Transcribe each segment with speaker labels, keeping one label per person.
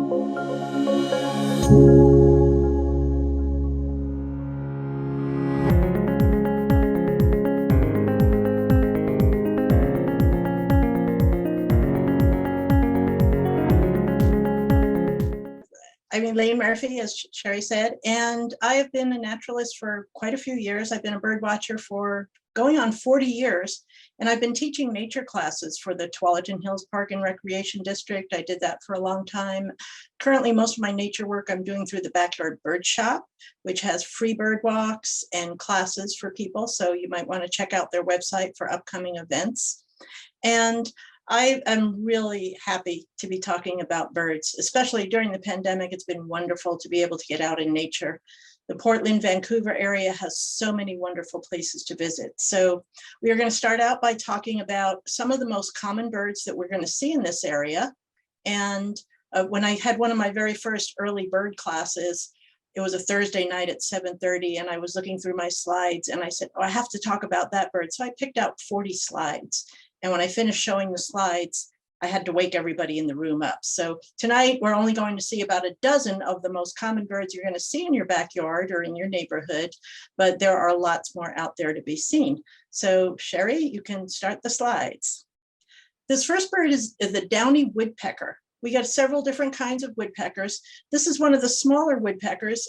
Speaker 1: I'm Elaine Murphy, as Sherry said, and I have been a naturalist for quite a few years. I've been a bird watcher for going on 40 years, and I've been teaching nature classes for the Tualatin Hills Park and Recreation District. I did that for a long time. Currently, most of my nature work I'm doing through the Backyard Bird Shop, which has free bird walks and classes for people, so you might want to check out their website for upcoming events. And I am really happy to be talking about birds, especially during the pandemic. It's been wonderful to be able to get out in nature. The Portland, Vancouver area has so many wonderful places to visit. So we are going to start out by talking about some of the most common birds that we're going to see in this area. And when I had one of my very first early bird classes, it was a Thursday night at 7:30, and I was looking through my slides and I said, oh, I have to talk about that bird. So I picked out 40 slides. And when I finished showing the slides, I had to wake everybody in the room up. So tonight, we're only going to see about a dozen of the most common birds you're going to see in your backyard or in your neighborhood, but there are lots more out there to be seen. So Sherry, you can start the slides. This first bird is the downy woodpecker. We got several different kinds of woodpeckers. This is one of the smaller woodpeckers.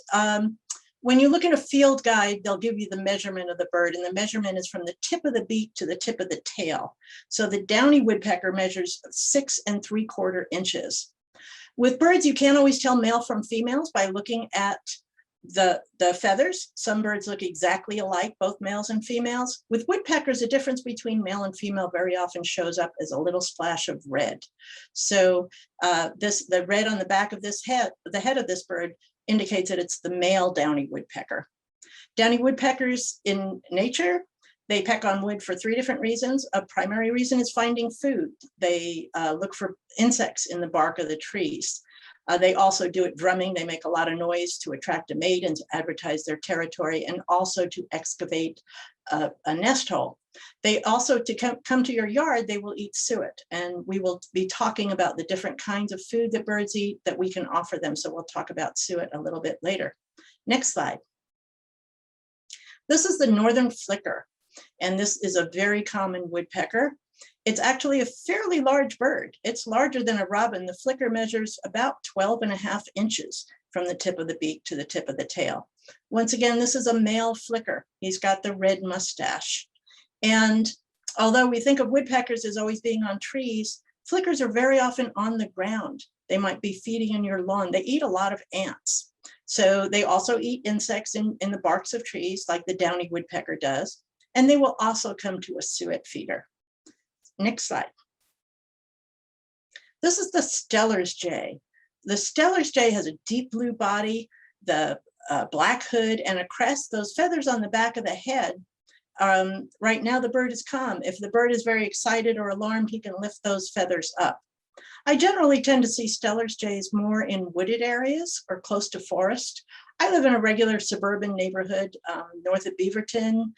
Speaker 1: When you look at a field guide, they'll give you the measurement of the bird, and the measurement is from the tip of the beak to the tip of the tail. So the downy woodpecker measures 6 3/4 inches. With birds, you can't always tell male from females by looking at the feathers. Some birds look exactly alike, both males and females. With woodpeckers, the difference between male and female very often shows up as a little splash of red. So the red on the back of this head, the head of this bird, indicates that it's the male downy woodpecker. Downy woodpeckers in nature, they peck on wood for 3 different reasons. A primary reason is finding food. They look for insects in the bark of the trees. They also do it drumming. They make a lot of noise to attract a mate and to advertise their territory, and also to excavate a nest hole. They also, to come to your yard, they will eat suet, and we will be talking about the different kinds of food that birds eat that we can offer them. So we'll talk about suet a little bit later. Next slide. This is the northern flicker, and this is a very common woodpecker. It's actually a fairly large bird. It's larger than a robin. The flicker measures about 12.5 inches from the tip of the beak to the tip of the tail. Once again, this is a male flicker. He's got the red mustache. And although we think of woodpeckers as always being on trees, flickers are very often on the ground. They might be feeding in your lawn. They eat a lot of ants. So they also eat insects in the barks of trees like the downy woodpecker does. And they will also come to a suet feeder. Next slide. This is the Steller's jay. The Steller's jay has a deep blue body, the black hood, and a crest. Those feathers on the back of the head. Right now, the bird is calm. If the bird is very excited or alarmed, he can lift those feathers up. I generally tend to see Steller's jays more in wooded areas or close to forest. I live in a regular suburban neighborhood north of Beaverton.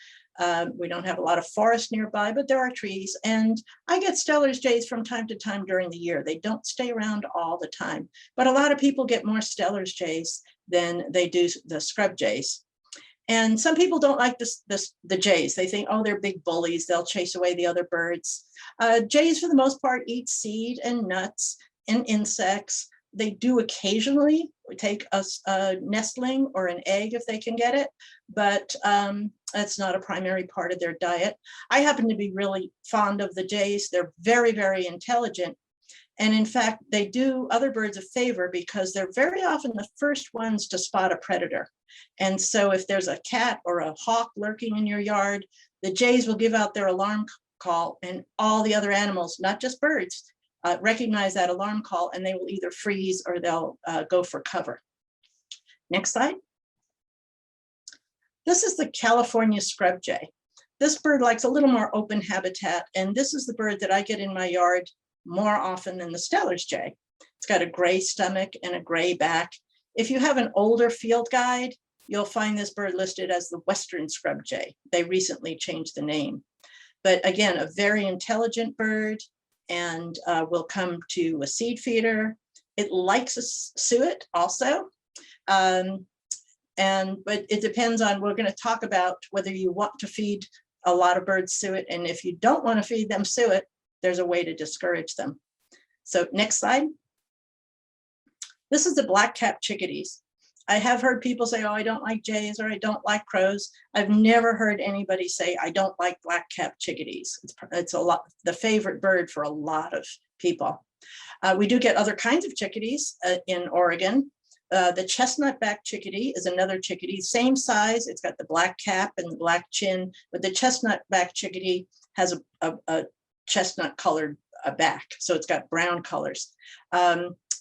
Speaker 1: We don't have a lot of forest nearby, but there are trees. And I get Steller's jays from time to time during the year. They don't stay around all the time, but a lot of people get more Steller's jays than they do the scrub jays. And some people don't like the jays. They think, oh, they're big bullies. They'll chase away the other birds. Jays, for the most part, eat seed and nuts and insects. They do occasionally take a nestling or an egg if they can get it, but that's not a primary part of their diet. I happen to be really fond of the jays. They're very, very intelligent. And in fact, they do other birds a favor because they're very often the first ones to spot a predator. And so if there's a cat or a hawk lurking in your yard, the jays will give out their alarm call, and all the other animals, not just birds, recognize that alarm call, and they will either freeze or they'll go for cover. Next slide. This is the California scrub jay. This bird likes a little more open habitat, and this is the bird that I get in my yard more often than the Steller's jay. It's got a gray stomach and a gray back. If you have an older field guide, you'll find this bird listed as the Western scrub jay. They recently changed the name. But again, a very intelligent bird, and will come to a seed feeder. It likes a suet also. But it depends on, we're going to talk about whether you want to feed a lot of birds suet, and if you don't want to feed them suet, there's a way to discourage them. So next slide. This is the black-capped chickadees. I have heard people say, oh, I don't like jays or I don't like crows. I've never heard anybody say, I don't like black-capped chickadees. It's a lot, the favorite bird for a lot of people. We do get other kinds of chickadees in Oregon. The chestnut-backed chickadee is another chickadee, same size. It's got the black cap and the black chin, but the chestnut-backed chickadee has a chestnut-colored back, so it's got brown colors.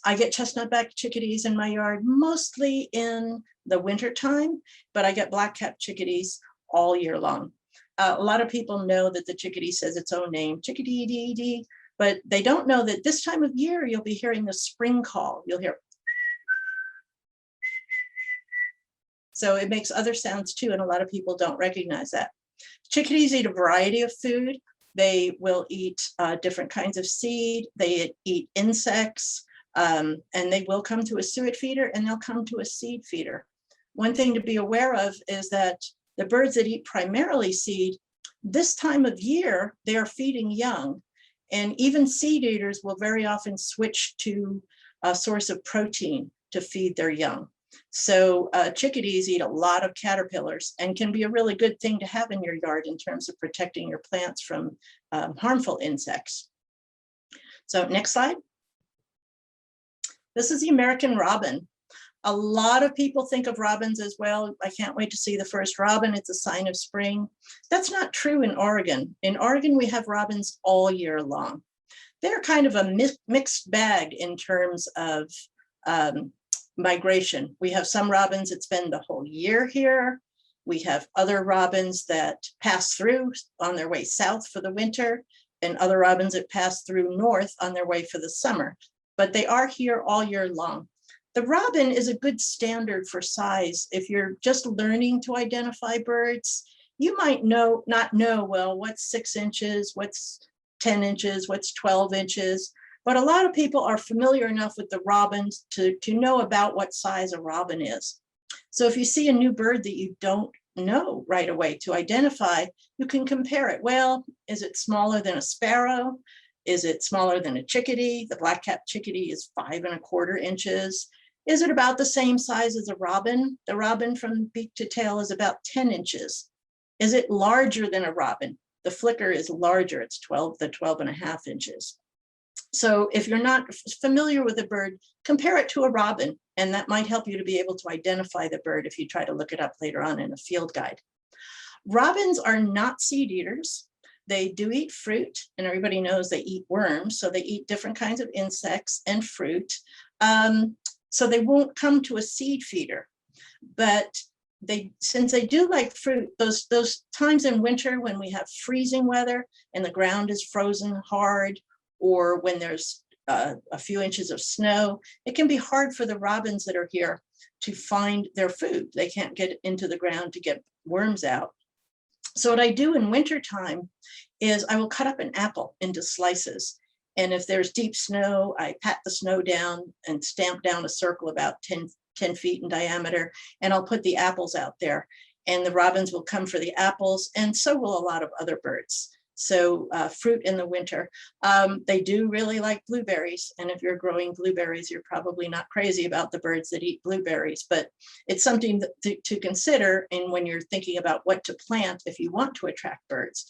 Speaker 1: I get chestnut-backed chickadees in my yard mostly in the winter time, but I get black-capped chickadees all year long. A lot of people know that the chickadee says its own name, chickadee-dee-dee, but they don't know that this time of year you'll be hearing the spring call. You'll hear. So it makes other sounds too, and a lot of people don't recognize that. Chickadees eat a variety of food. They will eat different kinds of seed. They eat insects, and they will come to a suet feeder and they'll come to a seed feeder. One thing to be aware of is that the birds that eat primarily seed, this time of year, they are feeding young. And even seed eaters will very often switch to a source of protein to feed their young. So chickadees eat a lot of caterpillars and can be a really good thing to have in your yard in terms of protecting your plants from harmful insects. So next slide. This is the American robin. A lot of people think of robins as, well, I can't wait to see the first robin. It's a sign of spring. That's not true in Oregon. In Oregon, we have robins all year long. They're kind of a mixed bag in terms of migration. We have some robins that spend the whole year here. We have other robins that pass through on their way south for the winter, and other robins that pass through north on their way for the summer. But they are here all year long. The robin is a good standard for size. If you're just learning to identify birds, you might not know, well, what's 6 inches, what's 10 inches, what's 12 inches. But a lot of people are familiar enough with the robins to know about what size a robin is. So if you see a new bird that you don't know right away to identify, you can compare it. Well, is it smaller than a sparrow? Is it smaller than a chickadee? The black-capped chickadee is 5 1/4 inches. Is it about the same size as a robin? The robin from beak to tail is about 10 inches. Is it larger than a robin? The flicker is larger, it's 12 to 12 1/2 inches. So if you're not familiar with a bird, compare it to a robin, and that might help you to be able to identify the bird if you try to look it up later on in a field guide. Robins are not seed eaters. They do eat fruit, and everybody knows they eat worms, so they eat different kinds of insects and fruit. So they won't come to a seed feeder, but since they do like fruit, those times in winter when we have freezing weather and the ground is frozen hard, or when there's a few inches of snow, it can be hard for the robins that are here to find their food. They can't get into the ground to get worms out. So what I do in wintertime is I will cut up an apple into slices. And if there's deep snow, I pat the snow down and stamp down a circle about 10 feet in diameter, and I'll put the apples out there. And the robins will come for the apples, and so will a lot of other birds. So fruit in the winter. They do really like blueberries. And if you're growing blueberries, you're probably not crazy about the birds that eat blueberries, but it's something to consider. And when you're thinking about what to plant, if you want to attract birds,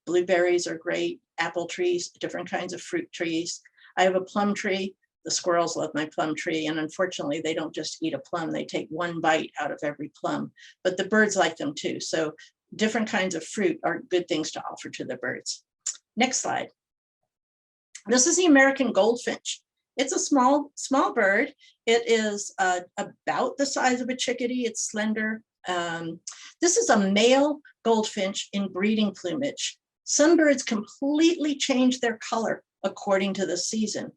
Speaker 1: blueberries are great, apple trees, different kinds of fruit trees. I have a plum tree. The squirrels love my plum tree. And unfortunately, they don't just eat a plum. They take one bite out of every plum, but the birds like them too. So different kinds of fruit are good things to offer to the birds. Next slide. This is the American goldfinch. It's a small bird. It is about the size of a chickadee. It's slender. This is a male goldfinch in breeding plumage. Some birds completely change their color according to the season.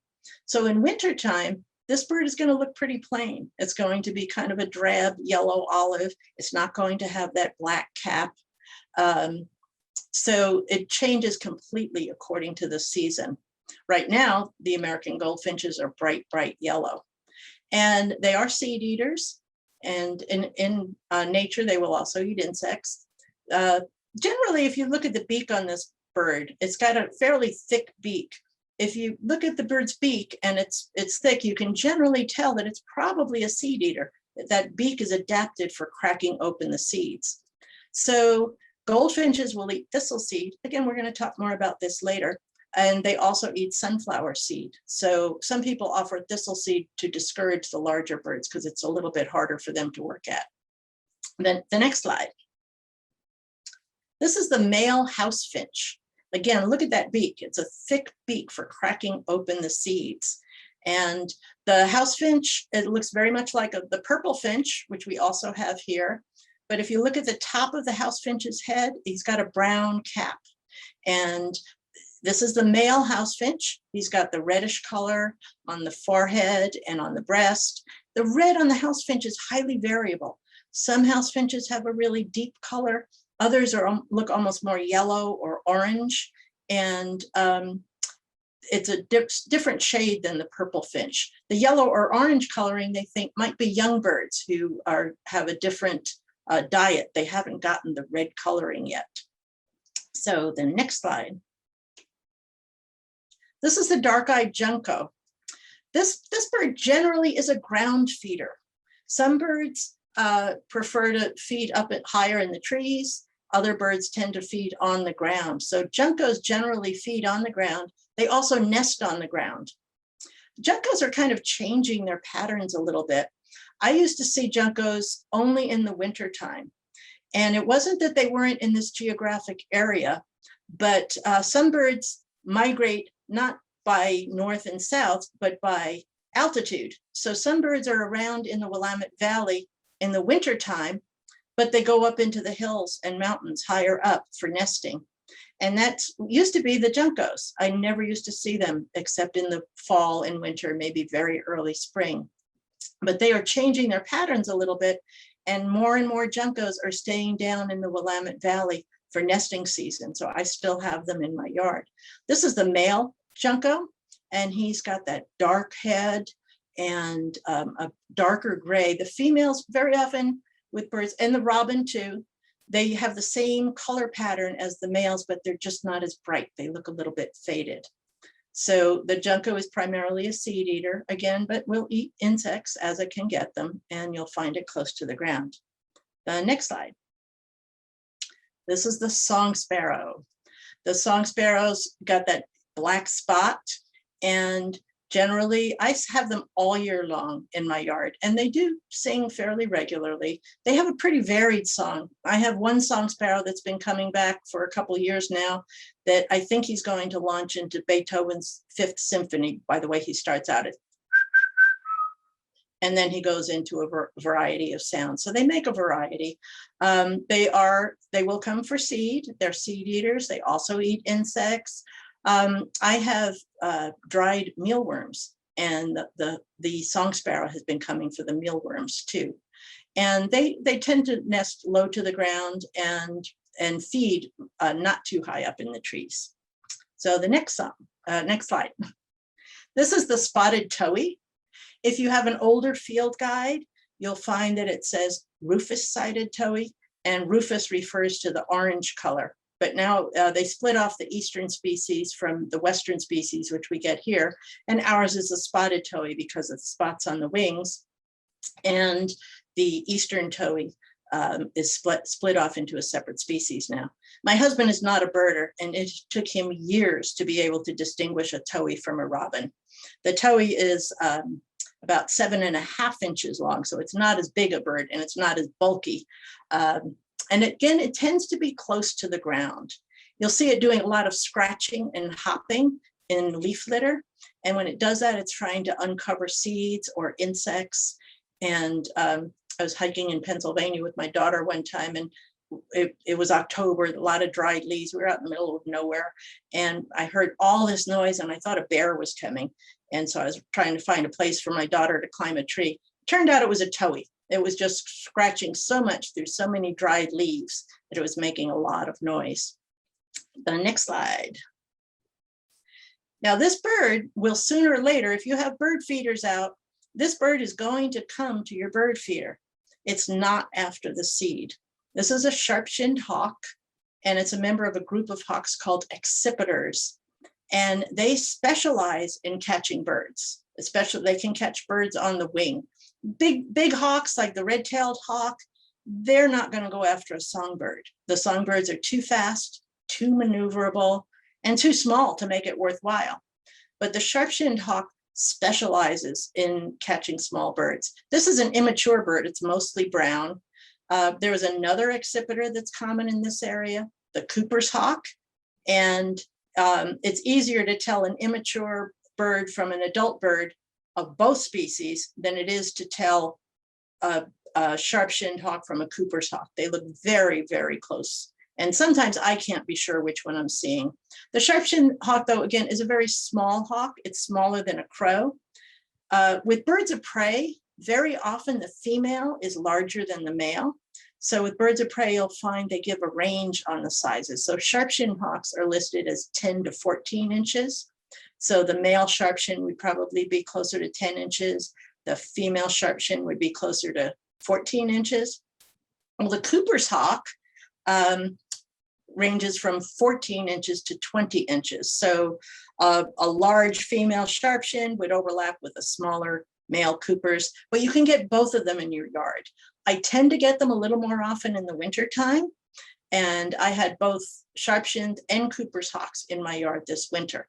Speaker 1: So in wintertime, this bird is going to look pretty plain. It's going to be kind of a drab yellow olive. It's not going to have that black cap. So it changes completely according to the season. Right now, the American goldfinches are bright, bright yellow. And they are seed eaters. And in nature, they will also eat insects. Generally, if you look at the beak on this bird, it's got a fairly thick beak. If you look at the bird's beak and it's thick, you can generally tell that it's probably a seed eater. That beak is adapted for cracking open the seeds. So goldfinches will eat thistle seed. Again, we're going to talk more about this later. And they also eat sunflower seed. So some people offer thistle seed to discourage the larger birds because it's a little bit harder for them to work at. Then the next slide. This is the male house finch. Again, look at that beak. It's a thick beak for cracking open the seeds. And the house finch, it looks very much like the purple finch, which we also have here. But if you look at the top of the house finch's head, he's got a brown cap. And this is the male house finch. He's got the reddish color on the forehead and on the breast. The red on the house finch is highly variable. Some house finches have a really deep color. Others look almost more yellow or orange. And it's a different shade than the purple finch. The yellow or orange coloring they think might be young birds who have a different diet. They haven't gotten the red coloring yet. So the next slide. This is the dark-eyed junco. This bird generally is a ground feeder. Some birds prefer to feed up higher in the trees. Other birds tend to feed on the ground. So juncos generally feed on the ground. They also nest on the ground. Juncos are kind of changing their patterns a little bit. I used to see juncos only in the wintertime. And it wasn't that they weren't in this geographic area, but some birds migrate not by north and south, but by altitude. So some birds are around in the Willamette Valley in the wintertime, but they go up into the hills and mountains higher up for nesting. And that used to be the juncos. I never used to see them except in the fall and winter, maybe very early spring. But they are changing their patterns a little bit, and more juncos are staying down in the Willamette Valley for nesting season. So I still have them in my yard. This is the male junco, and he's got that dark head and a darker gray. The females very often with birds, and the robin too, they have the same color pattern as the males, but they're just not as bright. They look a little bit faded. So the junco is primarily a seed eater again, but will eat insects as it can get them, and you'll find it close to the ground. The next slide. This is the song sparrow. The song sparrows got that black spot, and generally I have them all year long in my yard, and they do sing fairly regularly. They have a pretty varied song. I have one song sparrow that's been coming back for a couple years now that I think he's going to launch into Beethoven's Fifth Symphony. By the way, he starts out as, and then he goes into a variety of sounds. So they make a variety. They will come for seed. They're seed eaters. They also eat insects. I have dried mealworms, and the song sparrow has been coming for the mealworms too. And they tend to nest low to the ground and feed not too high up in the trees. So the next slide. This is the spotted towhee. If you have an older field guide, you'll find that it says rufous-sided towhee, and rufous refers to the orange color. But now they split off the eastern species from the western species, which we get here. And ours is a spotted towhee because of spots on the wings. And the eastern towhee is split off into a separate species now. My husband is not a birder, and it took him years to be able to distinguish a towhee from a robin. The towhee is about 7.5 inches long, so it's not as big a bird, and it's not as bulky. And again, it tends to be close to the ground. You'll see it doing a lot of scratching and hopping in leaf litter. And when it does that, it's trying to uncover seeds or insects. And I was hiking in Pennsylvania with my daughter one time, and it was October, a lot of dried leaves. We were out in the middle of nowhere, and I heard all this noise, and I thought a bear was coming. And so I was trying to find a place for my daughter to climb a tree. Turned out it was a towhee. It was just scratching so much through so many dried leaves that it was making a lot of noise. The next slide. Now this bird will sooner or later, if you have bird feeders out, this bird is going to come to your bird feeder. It's not after the seed. This is a sharp-shinned hawk, and it's a member of a group of hawks called accipiters. And they specialize in catching birds, especially they can catch birds on the wing. Big hawks like the red-tailed hawk, they're not going to go after a songbird. The songbirds are too fast, too maneuverable, and too small to make it worthwhile. But the sharp-shinned hawk specializes in catching small birds. This is an immature bird. It's mostly brown. There is another accipiter that's common in this area, the Cooper's hawk. And it's easier to tell an immature bird from an adult bird of both species than it is to tell a sharp-shinned hawk from a Cooper's hawk. They look very, very close. And sometimes I can't be sure which one I'm seeing. The sharp-shinned hawk, though, again, is a very small hawk. It's smaller than a crow. With birds of prey, very often the female is larger than the male. So with birds of prey, you'll find they give a range on the sizes. So sharp-shinned hawks are listed as 10 to 14 inches. So the male sharp-shinned would probably be closer to 10 inches. The female sharp-shinned would be closer to 14 inches. Well, the Cooper's hawk ranges from 14 inches to 20 inches. So a large female sharp-shinned would overlap with a smaller male Cooper's, but you can get both of them in your yard. I tend to get them a little more often in the wintertime, and I had both sharp-shinned and Cooper's hawks in my yard this winter.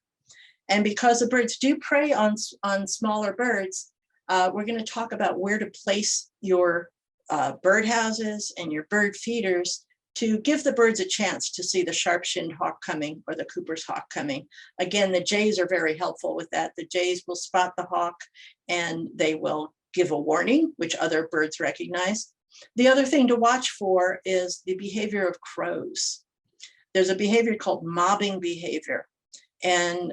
Speaker 1: And because the birds do prey on smaller birds, we're going to talk about where to place your bird houses and your bird feeders to give the birds a chance to see the sharp-shinned hawk coming or the Cooper's hawk coming. Again, the jays are very helpful with that. The jays will spot the hawk and they will give a warning, which other birds recognize. The other thing to watch for is the behavior of crows. There's a behavior called mobbing behavior, and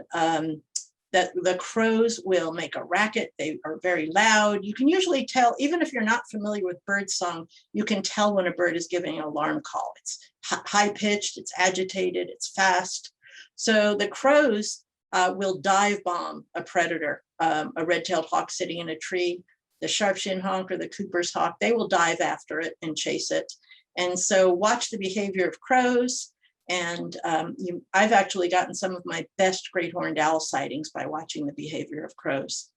Speaker 1: that the crows will make a racket. They are very loud. You can usually tell, even if you're not familiar with bird song, you can tell when a bird is giving an alarm call. It's high-pitched, it's agitated, it's fast. So the crows will dive bomb a predator, a red-tailed hawk sitting in a tree, the sharp-shinned hawk or the Cooper's hawk. They will dive after it and chase it. And so watch the behavior of crows. And I've actually gotten some of my best great horned owl sightings by watching the behavior of crows.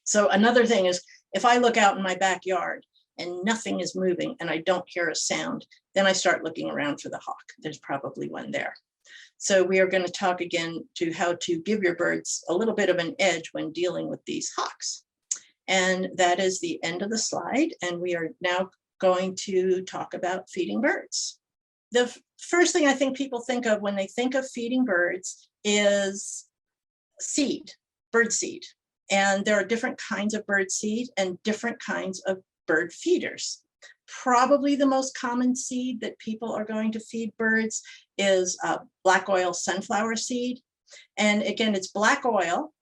Speaker 1: So another thing is, if I look out in my backyard and nothing is moving and I don't hear a sound, then I start looking around for the hawk. There's probably one there. So we are going to talk again to how to give your birds a little bit of an edge when dealing with these hawks. And that is the end of the slide. And we are now going to talk about feeding birds. The first thing I think people think of when they think of feeding birds is seed, bird seed. And there are different kinds of bird seed and different kinds of bird feeders. Probably the most common seed that people are going to feed birds is black oil sunflower seed. And again, it's black oil,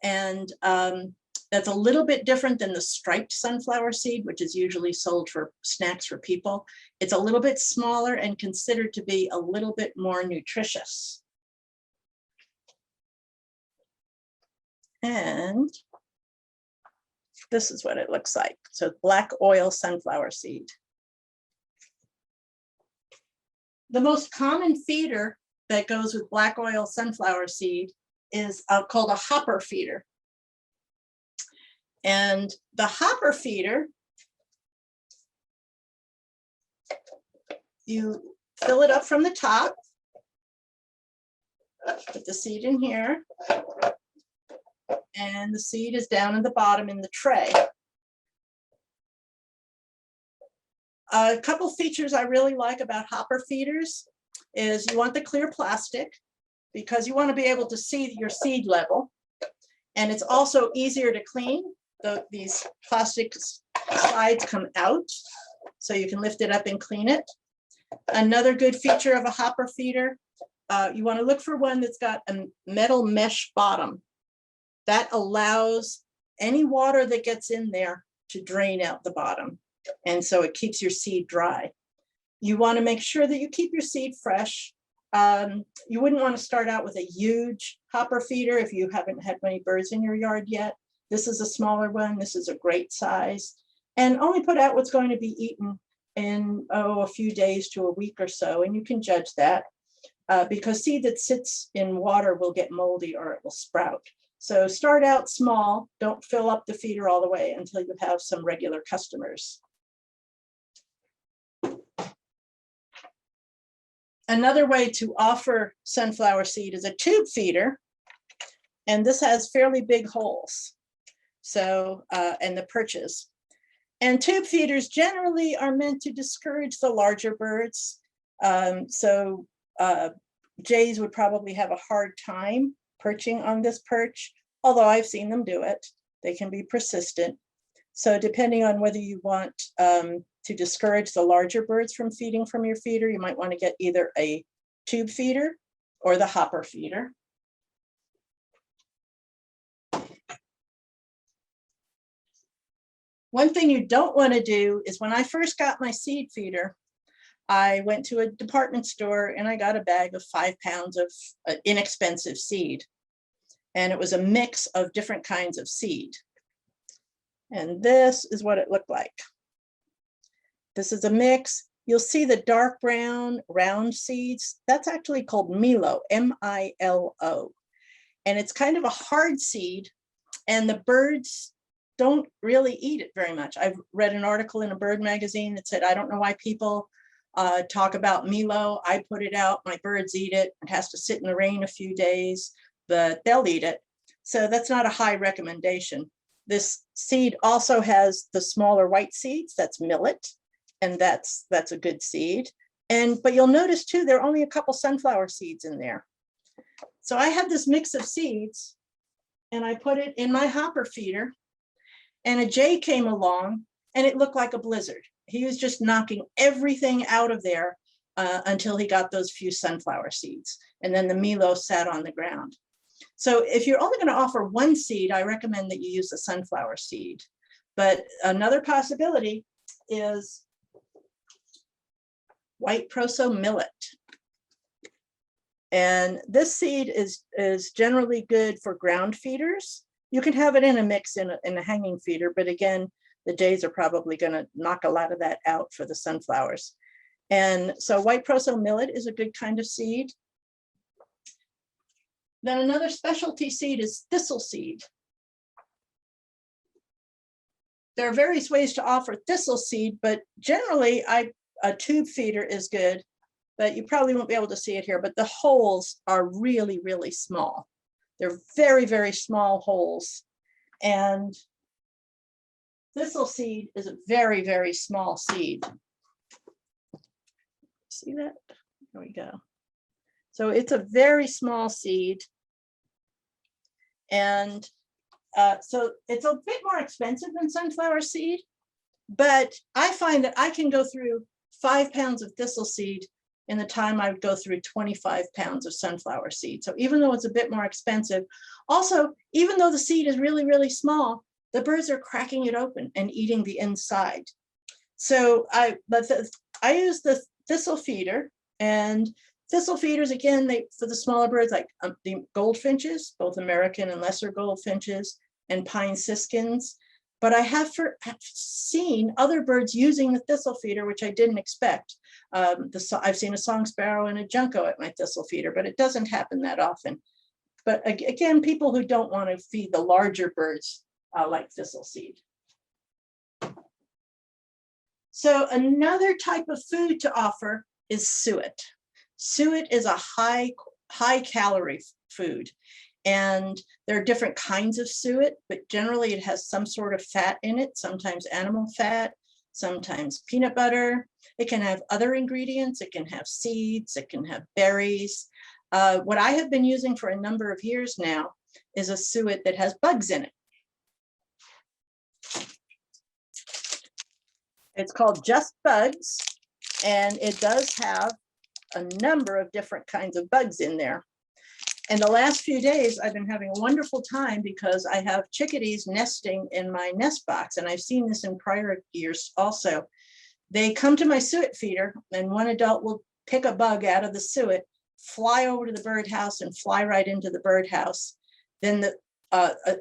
Speaker 1: and that's a little bit different than the striped sunflower seed, which is usually sold for snacks for people. It's a little bit smaller and considered to be a little bit more nutritious. And this is what it looks like. So black oil sunflower seed. The most common feeder that goes with black oil sunflower seed is called a hopper feeder. And the hopper feeder, you fill it up from the top, put the seed in here, and the seed is down at the bottom in the tray. A couple features I really like about hopper feeders is you want the clear plastic because you want to be able to see your seed level. And it's also easier to clean. These plastic slides come out, so you can lift it up and clean it. Another good feature of a hopper feeder, you want to look for one that's got a metal mesh bottom. That allows any water that gets in there to drain out the bottom. And so it keeps your seed dry. You want to make sure that you keep your seed fresh. You wouldn't want to start out with a huge hopper feeder if you haven't had many birds in your yard yet. This is a smaller one. This is a great size. And only put out what's going to be eaten in a few days to a week or so. And you can judge that because seed that sits in water will get moldy or it will sprout. So start out small. Don't fill up the feeder all the way until you have some regular customers. Another way to offer sunflower seed is a tube feeder. And this has fairly big holes. So, and the perches. And tube feeders generally are meant to discourage the larger birds. Jays would probably have a hard time perching on this perch, although I've seen them do it. They can be persistent. So depending on whether you want to discourage the larger birds from feeding from your feeder, you might want to get either a tube feeder or the hopper feeder. One thing you don't want to do is when I first got my seed feeder, I went to a department store and I got a bag of 5 pounds of inexpensive seed. And it was a mix of different kinds of seed. And this is what it looked like. This is a mix. You'll see the dark brown round seeds. That's actually called Milo, M-I-L-O. And it's kind of a hard seed and the birds don't really eat it very much. I've read an article in a bird magazine that said, I don't know why people talk about Milo. I put it out, my birds eat it. It has to sit in the rain a few days, but they'll eat it. So that's not a high recommendation. This seed also has the smaller white seeds, that's millet, and that's a good seed. But you'll notice too, there are only a couple sunflower seeds in there. So I had this mix of seeds and I put it in my hopper feeder and a jay came along and it looked like a blizzard. He was just knocking everything out of there until he got those few sunflower seeds. And then the Milo sat on the ground. So if you're only going to offer one seed, I recommend that you use the sunflower seed. But another possibility is white proso millet. And this seed is generally good for ground feeders. You can have it in a mix in a hanging feeder, but again, the jays are probably going to knock a lot of that out for the sunflowers. And so white proso millet is a good kind of seed. Then another specialty seed is thistle seed. There are various ways to offer thistle seed, but generally a tube feeder is good, but you probably won't be able to see it here, but the holes are really, really small. They're very, very small holes. And thistle seed is a very, very small seed. See that? There we go. So it's a very small seed. And so it's a bit more expensive than sunflower seed, but I find that I can go through 5 pounds of thistle seed in the time I would go through 25 pounds of sunflower seed. So even though it's a bit more expensive, also, even though the seed is really, really small, the birds are cracking it open and eating the inside. So I use the thistle feeder, and thistle feeders, again, for the smaller birds, like the goldfinches, both American and lesser goldfinches, and pine siskins. But I have seen other birds using the thistle feeder, which I didn't expect. I've seen a song sparrow and a junco at my thistle feeder, but it doesn't happen that often. But again, people who don't want to feed the larger birds like thistle seed. So another type of food to offer is suet. Suet is a high calorie food. And there are different kinds of suet, but generally it has some sort of fat in it, sometimes animal fat, sometimes peanut butter. It can have other ingredients. It can have seeds. It can have berries. What I have been using for a number of years now is a suet that has bugs in it. It's called Just Bugs, and it does have a number of different kinds of bugs in there. And the last few days, I've been having a wonderful time because I have chickadees nesting in my nest box, and I've seen this in prior years also. They come to my suet feeder, and one adult will pick a bug out of the suet, fly over to the birdhouse and fly right into the birdhouse. Then the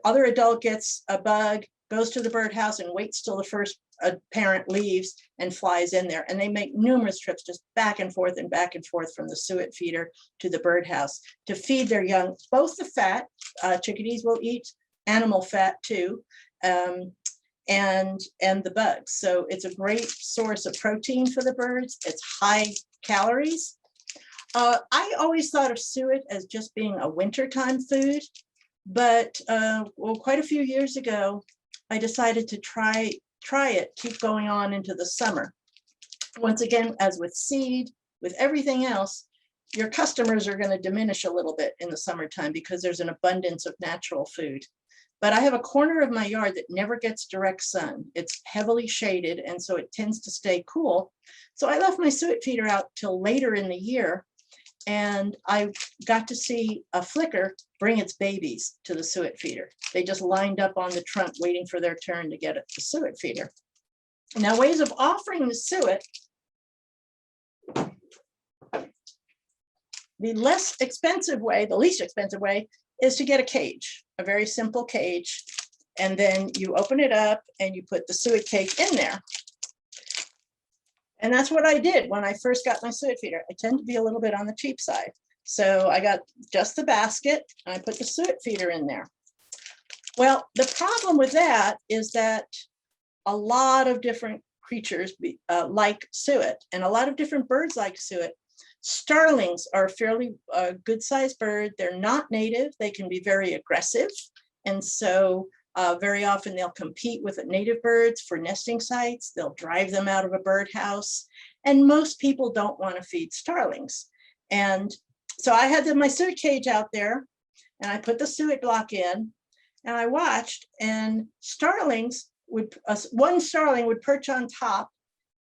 Speaker 1: other adult gets a bug, goes to the birdhouse and waits till the first parent leaves and flies in there. And they make numerous trips just back and forth from the suet feeder to the birdhouse to feed their young. Both the fat, chickadees will eat animal fat too, and the bugs. So it's a great source of protein for the birds. It's high calories. I always thought of suet as just being a wintertime food, but well, quite a few years ago, I decided to try it, keep going on into the summer. Once again, as with seed, with everything else, your customers are going to diminish a little bit in the summertime because there's an abundance of natural food. But I have a corner of my yard that never gets direct sun. It's heavily shaded, and so it tends to stay cool. So I left my suet feeder out till later in the year, and I got to see a flicker bring its babies to the suet feeder. They just lined up on the trunk waiting for their turn to get at the suet feeder. Now, ways of offering the suet. The least expensive way is to get a cage, a very simple cage, and then you open it up and you put the suet cake in there. And that's what I did when I first got my suet feeder. I tend to be a little bit on the cheap side. So I got just the basket and I put the suet feeder in there. Well, the problem with that is that a lot of different creatures like suet, and a lot of different birds like suet. Starlings are a fairly good sized bird. They're not native. They can be very aggressive. And so very often they'll compete with native birds for nesting sites. They'll drive them out of a birdhouse. And most people don't want to feed starlings. And so I had my suet cage out there, and I put the suet block in, and I watched, and one starling would perch on top,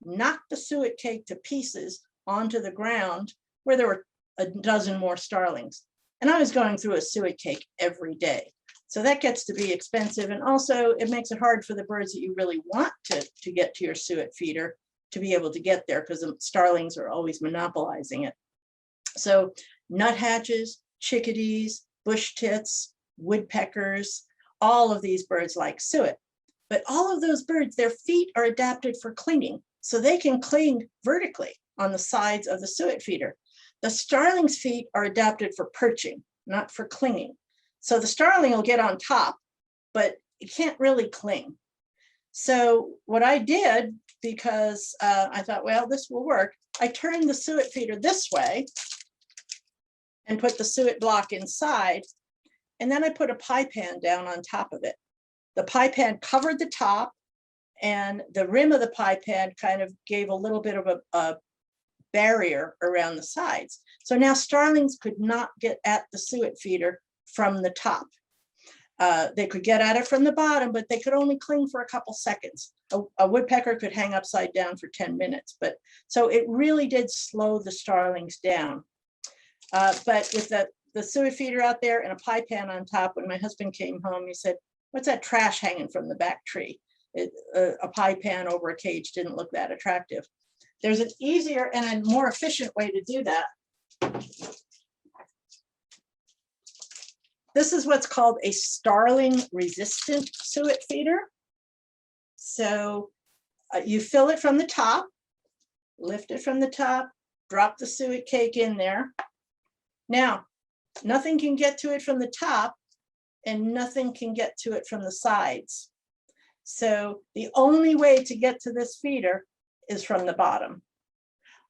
Speaker 1: knock the suet cake to pieces onto the ground where there were a dozen more starlings. And I was going through a suet cake every day. So that gets to be expensive. And also it makes it hard for the birds that you really want to get to your suet feeder to be able to get there, because the starlings are always monopolizing it. So nuthatches, chickadees, bush tits, woodpeckers, all of these birds like suet. But all of those birds, their feet are adapted for clinging. So they can cling vertically on the sides of the suet feeder. The starling's feet are adapted for perching, not for clinging. So the starling will get on top, but it can't really cling. So what I did, because I thought, well, this will work, I turned the suet feeder this way and put the suet block inside. And then I put a pie pan down on top of it. The pie pan covered the top, and the rim of the pie pan kind of gave a little bit of a barrier around the sides. So now starlings could not get at the suet feeder from the top. They could get at it from the bottom, but they could only cling for a couple seconds. A woodpecker could hang upside down for 10 minutes. But so it really did slow the starlings down. But with the suet feeder out there and a pie pan on top, when my husband came home, he said, "What's that trash hanging from the back tree?" A pie pan over a cage didn't look that attractive. There's an easier and a more efficient way to do that. This is what's called a starling resistant suet feeder. So you fill it from the top, lift it from the top, drop the suet cake in there. Now, nothing can get to it from the top, and nothing can get to it from the sides. So the only way to get to this feeder is from the bottom.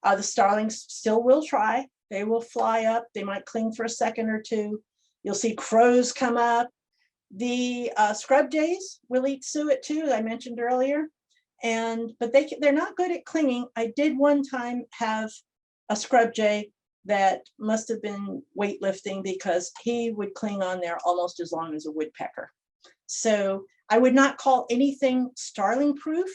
Speaker 1: The starlings still will try. They will fly up. They might cling for a second or two. You'll see crows come up. The scrub jays will eat suet too, as I mentioned earlier. But they're not good at clinging. I did one time have a scrub jay that must have been weightlifting, because he would cling on there almost as long as a woodpecker. So I would not call anything starling proof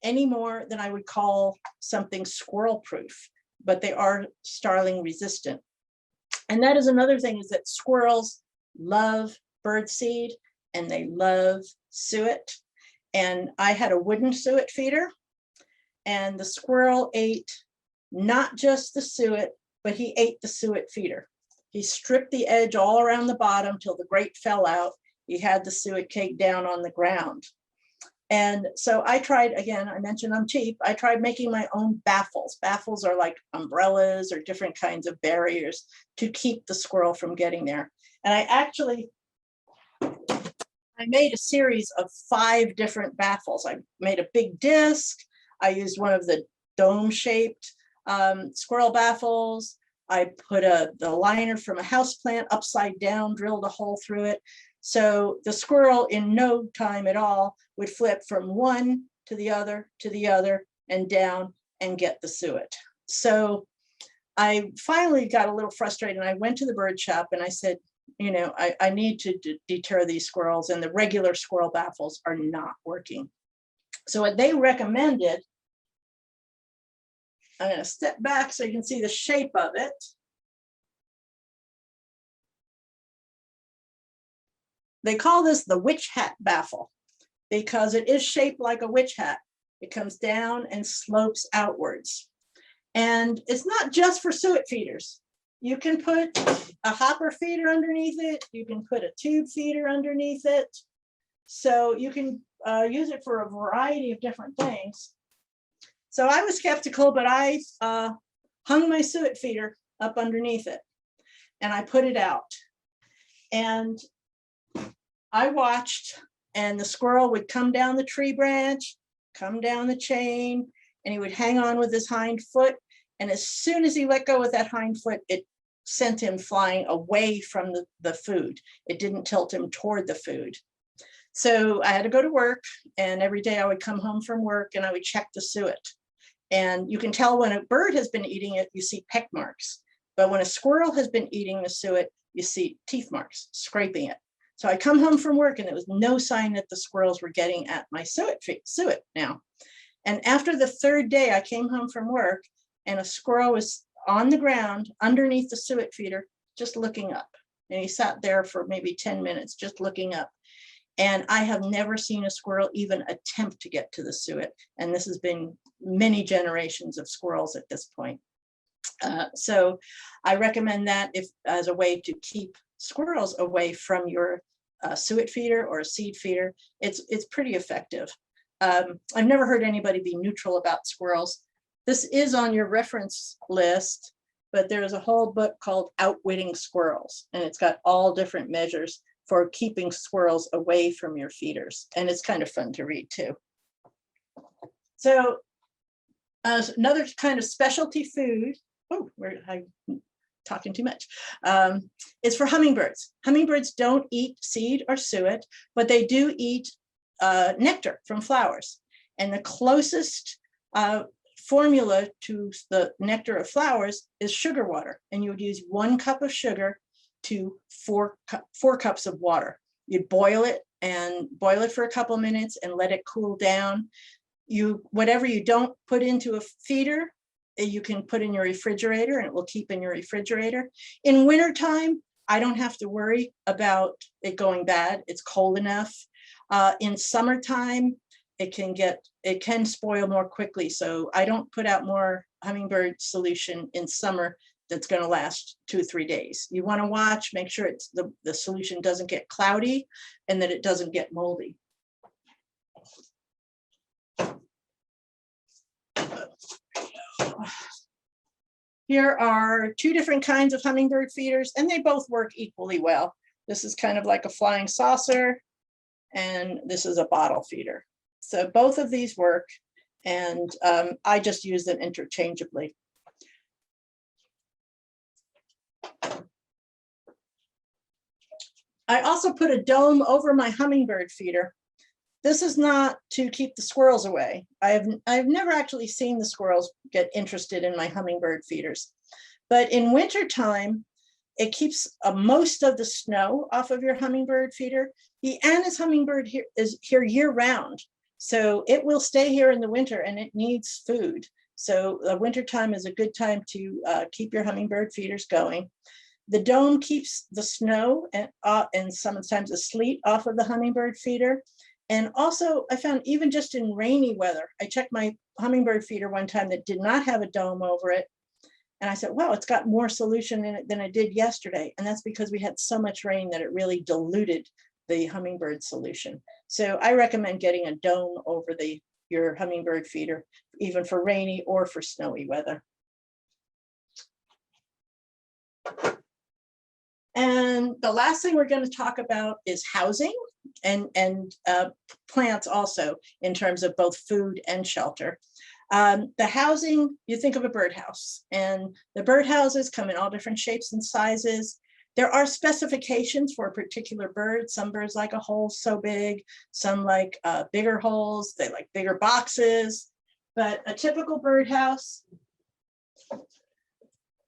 Speaker 1: any more than I would call something squirrel proof, but they are starling resistant. And that is another thing, is that squirrels love birdseed and they love suet. And I had a wooden suet feeder, and the squirrel ate not just the suet, but he ate the suet feeder. He stripped the edge all around the bottom till the grate fell out. He had the suet cake down on the ground. And so I tried, again, I mentioned I'm cheap. I tried making my own baffles. Baffles are like umbrellas or different kinds of barriers to keep the squirrel from getting there. And I made a series of 5 different baffles. I made a big disc. I used one of the dome-shaped squirrel baffles. I put the liner from a houseplant upside down, drilled a hole through it. So the squirrel in no time at all would flip from one to the other, and down and get the suet. So I finally got a little frustrated and I went to the bird shop and I said, you know, I need to deter these squirrels, and the regular squirrel baffles are not working. So what they recommended, I'm going to step back so you can see the shape of it. They call this the witch hat baffle because it is shaped like a witch hat. It comes down and slopes outwards. And it's not just for suet feeders. You can put a hopper feeder underneath it. You can put a tube feeder underneath it. So you can use it for a variety of different things. So I was skeptical, but I hung my suet feeder up underneath it and I put it out. And I watched, and the squirrel would come down the tree branch, come down the chain, and he would hang on with his hind foot. And as soon as he let go with that hind foot, it sent him flying away from the food. It didn't tilt him toward the food. So I had to go to work, and every day I would come home from work and I would check the suet. And you can tell when a bird has been eating it, you see peck marks. But when a squirrel has been eating the suet, you see teeth marks, scraping it. So I come home from work and there was no sign that the squirrels were getting at my suet now. And after the 3rd day, I came home from work and a squirrel was on the ground underneath the suet feeder, just looking up. And he sat there for maybe 10 minutes, just looking up. And I have never seen a squirrel even attempt to get to the suet. And this has been many generations of squirrels at this point. So I recommend that as a way to keep squirrels away from your suet feeder or a seed feeder. It's pretty effective. I've never heard anybody be neutral about squirrels. This is on your reference list, but there's a whole book called Outwitting Squirrels, and it's got all different measures for keeping squirrels away from your feeders. And it's kind of fun to read too. So another kind of specialty food, I'm talking too much, is for hummingbirds. Hummingbirds don't eat seed or suet, but they do eat nectar from flowers. And the closest formula to the nectar of flowers is sugar water. And you would use 1 cup of sugar to 4 cups of water. You'd boil it for a couple minutes and let it cool down. Whatever you don't put into a feeder, you can put in your refrigerator and it will keep in your refrigerator. In wintertime, I don't have to worry about it going bad. It's cold enough. In summertime, it can spoil more quickly. So I don't put out more hummingbird solution in summer that's going to last 2 or 3 days. You want to watch, make sure the solution doesn't get cloudy and that it doesn't get moldy. Here are 2 different kinds of hummingbird feeders, and they both work equally well. This is kind of like a flying saucer, and this is a bottle feeder. So both of these work, and I just use them interchangeably. I also put a dome over my hummingbird feeder. This is not to keep the squirrels away. I've never actually seen the squirrels get interested in my hummingbird feeders. But in wintertime, it keeps most of the snow off of your hummingbird feeder. The Anna's hummingbird is here year round. So it will stay here in the winter and it needs food. So the wintertime is a good time to keep your hummingbird feeders going. The dome keeps the snow and sometimes the sleet off of the hummingbird feeder. And also I found even just in rainy weather, I checked my hummingbird feeder one time that did not have a dome over it. And I said, well, it's got more solution in it than it did yesterday. And that's because we had so much rain that it really diluted the Hummingbird solution. So I recommend getting a dome over your Hummingbird feeder, even for rainy or for snowy weather. And the last thing we're going to talk about is housing and plants also, in terms of both food and shelter. The housing, you think of a birdhouse, and the birdhouses come in all different shapes and sizes. There are specifications for a particular bird. Some birds like a hole so big, some like bigger holes, they like bigger boxes. But a typical birdhouse,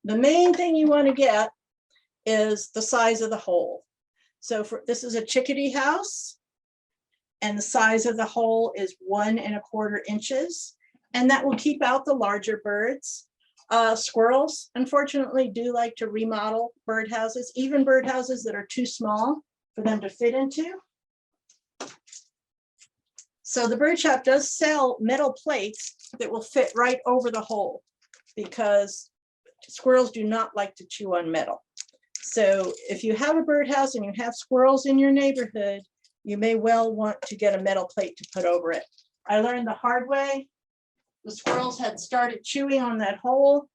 Speaker 1: the main thing you want to get is the size of the hole. So this is a chickadee house, and the size of the hole is 1 1/4 inches, and that will keep out the larger birds. Squirrels, unfortunately, do like to remodel birdhouses, even birdhouses that are too small for them to fit into. So the bird shop does sell metal plates that will fit right over the hole, because squirrels do not like to chew on metal. So if you have a birdhouse and you have squirrels in your neighborhood, you may well want to get a metal plate to put over it. I learned the hard way. The squirrels had started chewing on that hole,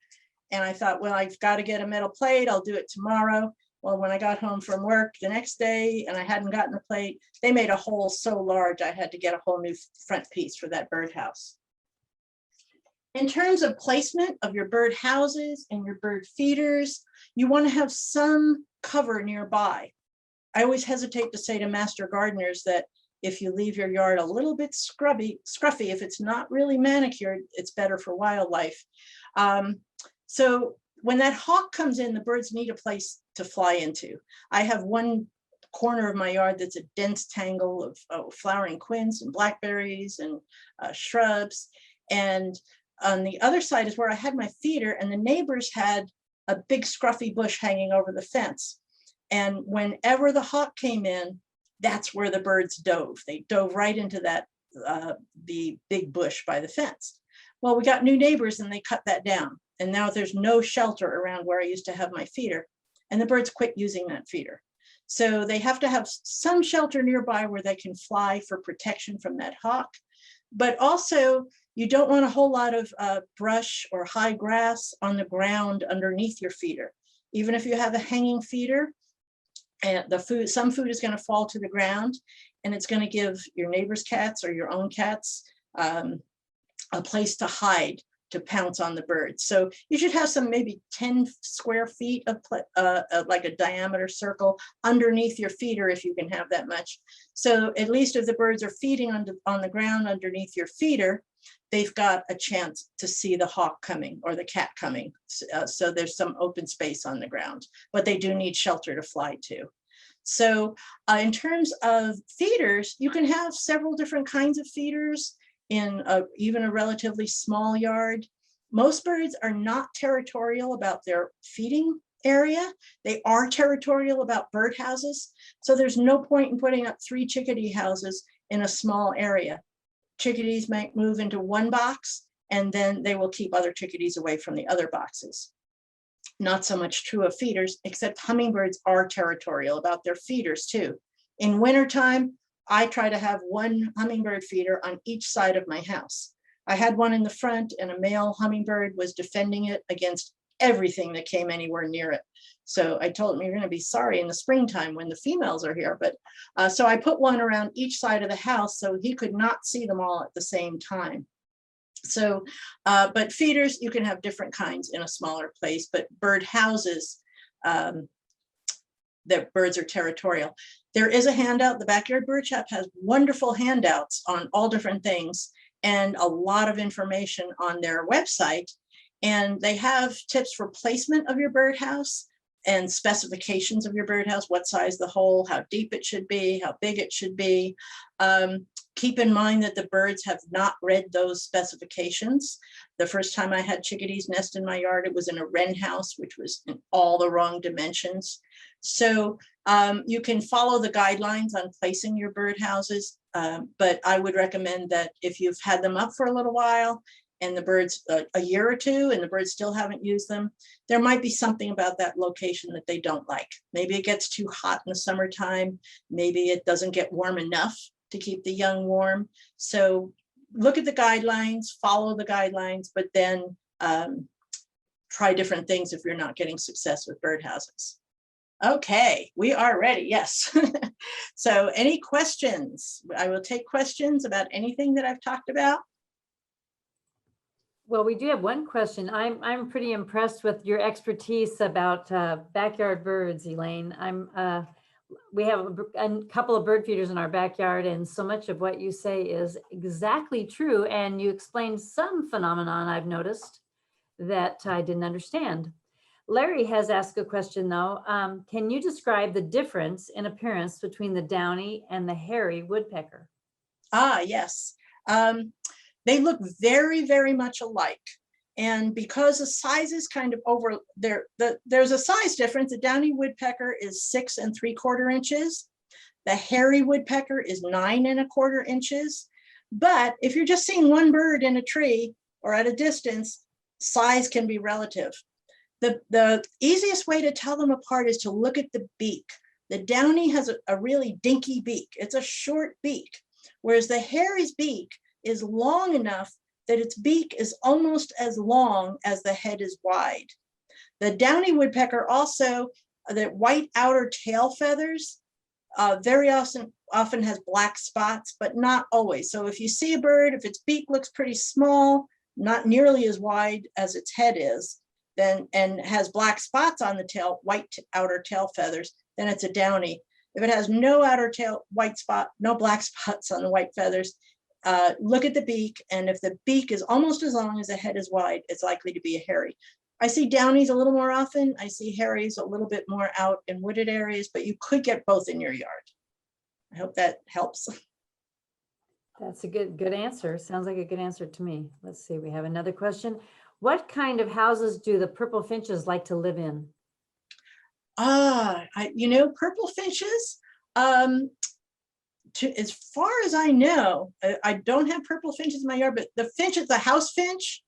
Speaker 1: and I thought, well, I've got to get a metal plate. I'll do it tomorrow. Well, when I got home from work the next day and I hadn't gotten the plate, they made a hole so large I had to get a whole new front piece for that birdhouse. In terms of placement of your bird houses and your bird feeders, you want to have some cover nearby. I always hesitate to say to master gardeners that if you leave your yard a little bit scruffy, if it's not really manicured, it's better for wildlife. So when that hawk comes in, the birds need a place to fly into. I have one corner of my yard that's a dense tangle of flowering quince and blackberries and shrubs. And on the other side is where I had my feeder, and the neighbors had a big scruffy bush hanging over the fence. And whenever the hawk came in, that's where the birds dove. They dove right into that, the big bush by the fence. Well, we got new neighbors and they cut that down. And now there's no shelter around where I used to have my feeder. And the birds quit using that feeder. So they have to have some shelter nearby where they can fly for protection from that hawk. But also, you don't want a whole lot of brush or high grass on the ground underneath your feeder. Even if you have a hanging feeder, and some food is going to fall to the ground, and it's going to give your neighbor's cats or your own cats a place to hide, to pounce on the birds. So you should have some maybe 10 square feet of like a diameter circle underneath your feeder, if you can have that much. So at least if the birds are feeding on the ground underneath your feeder, they've got a chance to see the hawk coming or the cat coming. So there's some open space on the ground, but they do need shelter to fly to. So in terms of feeders, you can have several different kinds of feeders in even a relatively small yard. Most birds are not territorial about their feeding area. They are territorial about birdhouses. So there's no point in putting up 3 chickadee houses in a small area. Chickadees might move into one box, and then they will keep other chickadees away from the other boxes. Not so much true of feeders, except hummingbirds are territorial about their feeders too. In wintertime, I try to have 1 hummingbird feeder on each side of my house. I had one in the front, and a male hummingbird was defending it against everything that came anywhere near it. So I told him, you're going to be sorry in the springtime when the females are here. But so I put one around each side of the house so he could not see them all at the same time. So, but feeders, you can have different kinds in a smaller place, but bird houses, that birds are territorial. There is a handout. The Backyard Bird Shop has wonderful handouts on all different things and a lot of information on their website. And they have tips for placement of your birdhouse and specifications of your birdhouse, what size the hole, how deep it should be, how big it should be. Keep in mind that the birds have not read those specifications. The first time I had chickadees nest in my yard, it was in a wren house, which was in all the wrong dimensions. So you can follow the guidelines on placing your birdhouses, but I would recommend that if you've had them up for a little while and the birds a year or two and the birds still haven't used them, there might be something about that location that they don't like. Maybe it gets too hot in the summertime. Maybe it doesn't get warm enough to keep the young warm. So look at the guidelines, follow the guidelines, but then try different things if you're not getting success with birdhouses. Okay, we are ready, yes. So any questions? I will take questions about anything that I've talked about.
Speaker 2: Well, we do have one question. I'm pretty impressed with your expertise about backyard birds, Elaine. We have a couple of bird feeders in our backyard, and so much of what you say is exactly true. And you explained some phenomenon I've noticed that I didn't understand. Larry has asked a question though. Can you describe the difference in appearance between the downy and the hairy woodpecker?
Speaker 1: Ah, yes. They look very, very much alike. And because the size is kind of over there, there's a size difference. The downy woodpecker is 6 3/4 inches. The hairy woodpecker is 9 1/4 inches. But if you're just seeing one bird in a tree or at a distance, size can be relative. The easiest way to tell them apart is to look at the beak. The downy has a really dinky beak. It's a short beak, whereas the hairy's beak is long enough that its beak is almost as long as the head is wide. The downy woodpecker also, the white outer tail feathers, very often has black spots, but not always. So if you see a bird, if its beak looks pretty small, not nearly as wide as its head is, then and has black spots on the tail, white outer tail feathers, then it's a downy. If it has no outer tail white spot, no black spots on the white feathers, look at the beak, and if the beak is almost as long as the head is wide, it's likely to be a hairy. I see downies a little more often. I see hairies a little bit more out in wooded areas, but you could get both in your yard. I hope that helps.
Speaker 2: That's a good answer. Sounds like a good answer to me. Let's see, we have another question. What kind of houses do the purple finches like to live in?
Speaker 1: Purple finches, as far as I know, I don't have purple finches in my yard, but the house finch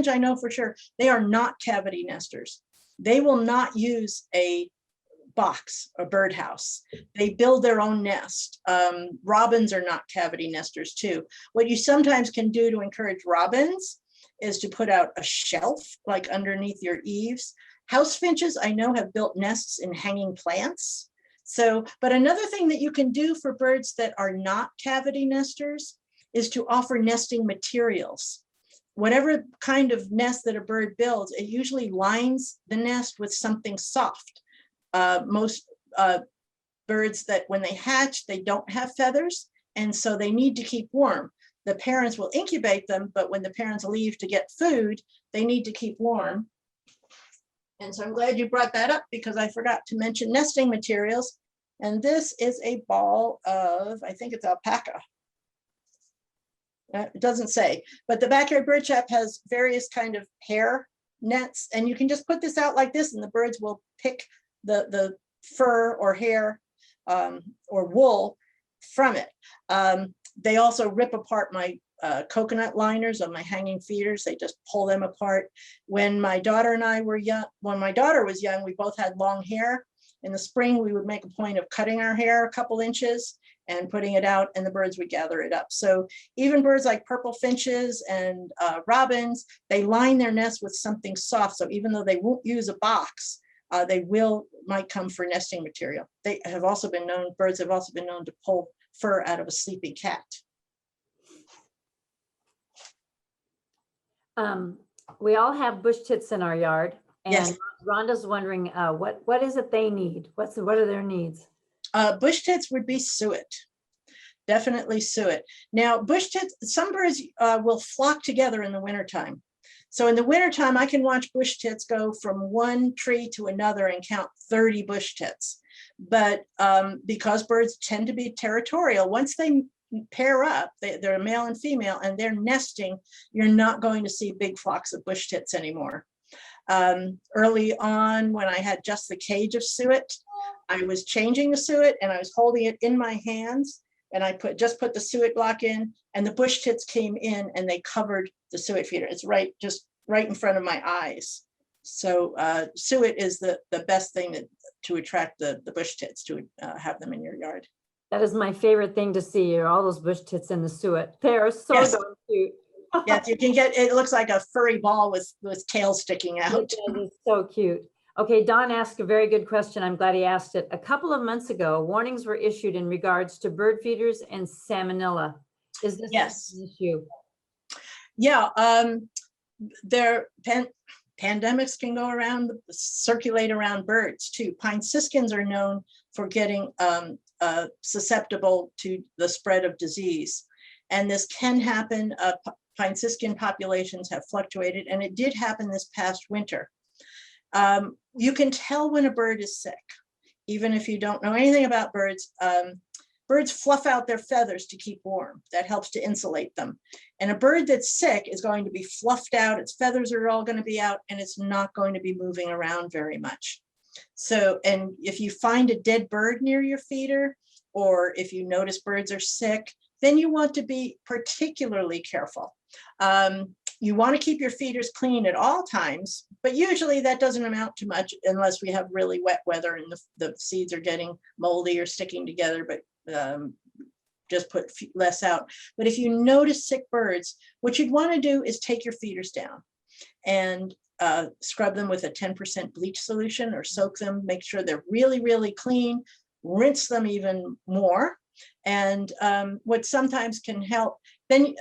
Speaker 1: I know for sure, they are not cavity nesters. They will not use a box, a birdhouse. They build their own nest. Robins are not cavity nesters too. What you sometimes can do to encourage robins is to put out a shelf like underneath your eaves. House finches, I know, have built nests in hanging plants. So, but another thing that you can do for birds that are not cavity nesters is to offer nesting materials. Whatever kind of nest that a bird builds, it usually lines the nest with something soft. Most birds that when they hatch, they don't have feathers, and so they need to keep warm. The parents will incubate them, but when the parents leave to get food, they need to keep warm. And so I'm glad you brought that up because I forgot to mention nesting materials. And this is a ball of, I think it's alpaca. It doesn't say, but the Backyard Bird Shop has various kind of hair nets, and you can just put this out like this and the birds will pick the fur or hair or wool from it. They also rip apart my coconut liners of my hanging feeders. They just pull them apart. When my daughter and I were young, when my daughter was young, we both had long hair. In the spring, we would make a point of cutting our hair a couple inches and putting it out, and the birds would gather it up. So even birds like purple finches and robins, they line their nests with something soft. So even though they won't use a box, they might come for nesting material. Birds have also been known to pull fur out of a sleeping cat.
Speaker 2: We all have bush tits in our yard, and
Speaker 1: yes.
Speaker 2: Rhonda's wondering what is it they need? What are their needs?
Speaker 1: Bush tits would be suet. Definitely suet. Now, bush tits, some birds will flock together in the wintertime. So in the wintertime, I can watch bush tits go from one tree to another and count 30 bush tits. But because birds tend to be territorial, once they pair up, they're a male and female, and they're nesting, you're not going to see big flocks of bush tits anymore. Early on, when I had just the cage of suet, I was changing the suet and I was holding it in my hands, and I just put the suet block in, and the bush tits came in and they covered the suet feeder. It's just right in front of my eyes. So suet is the best thing to attract the bush tits, to have them in your yard.
Speaker 2: That is my favorite thing to see, are all those bush tits in the suet. They are so
Speaker 1: Yes.
Speaker 2: darn cute.
Speaker 1: Yes, you can get, it looks like a furry ball with tail sticking out.
Speaker 2: It's so cute. Okay, Don asked a very good question. I'm glad he asked it. A couple of months ago, warnings were issued in regards to bird feeders and salmonella. Is this
Speaker 1: Yes.
Speaker 2: an issue?
Speaker 1: Yeah, pandemics can go around, circulate around birds too. Pine siskins are known for getting susceptible to the spread of disease. And this can happen. Pine siskin populations have fluctuated, and it did happen this past winter. You can tell when a bird is sick, even if you don't know anything about birds. Birds fluff out their feathers to keep warm. That helps to insulate them. And a bird that's sick is going to be fluffed out. Its feathers are all going to be out, and it's not going to be moving around very much. So, and if you find a dead bird near your feeder, or if you notice birds are sick, then you want to be particularly careful. You want to keep your feeders clean at all times, but usually that doesn't amount to much unless we have really wet weather and the seeds are getting moldy or sticking together, but just put less out. But if you notice sick birds, what you'd want to do is take your feeders down and scrub them with a 10% bleach solution, or soak them, make sure they're really, really clean, rinse them even more. And what sometimes can help, then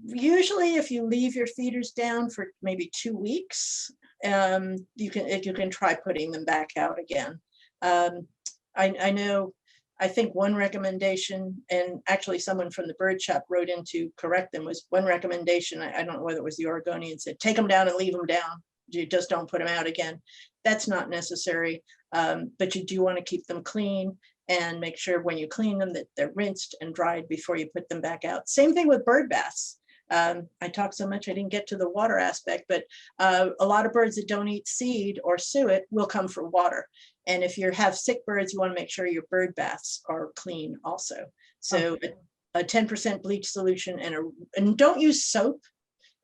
Speaker 1: usually if you leave your feeders down for maybe 2 weeks, you can try putting them back out again. I think one recommendation, and actually someone from the bird shop wrote in to correct them, was one recommendation, I don't know whether it was the Oregonian, said take them down and leave them down. You just don't put them out again. That's not necessary, but you do want to keep them clean and make sure when you clean them that they're rinsed and dried before you put them back out. Same thing with bird baths. I talked so much I didn't get to the water aspect, but a lot of birds that don't eat seed or suet will come for water. And if you have sick birds, you want to make sure your bird baths are clean also. So okay. A 10% bleach solution, and don't use soap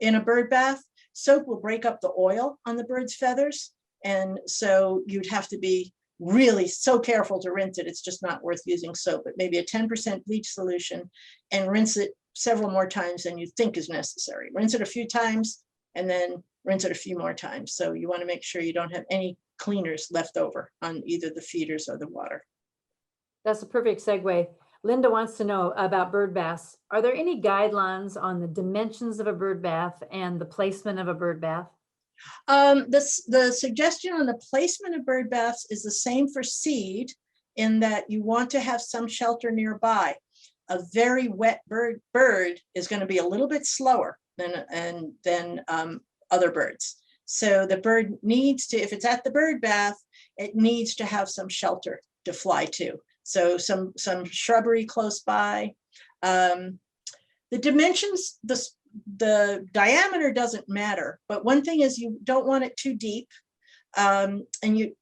Speaker 1: in a bird bath. Soap will break up the oil on the bird's feathers. And so you'd have to be really so careful to rinse it. It's just not worth using soap, but maybe a 10% bleach solution, and rinse it several more times than you think is necessary. Rinse it a few times and then rinse it a few more times. So you want to make sure you don't have any cleaners left over on either the feeders or the water.
Speaker 2: That's a perfect segue. Linda wants to know about bird baths. Are there any guidelines on the dimensions of a bird bath and the placement of a bird bath?
Speaker 1: The suggestion on the placement of bird baths is the same for seed, in that you want to have some shelter nearby. A very wet bird is going to be a little bit slower than other birds. So the bird needs to, if it's at the bird bath, it needs to have some shelter to fly to. So some shrubbery close by. The dimensions, the diameter doesn't matter, but one thing is you don't want it too deep. And during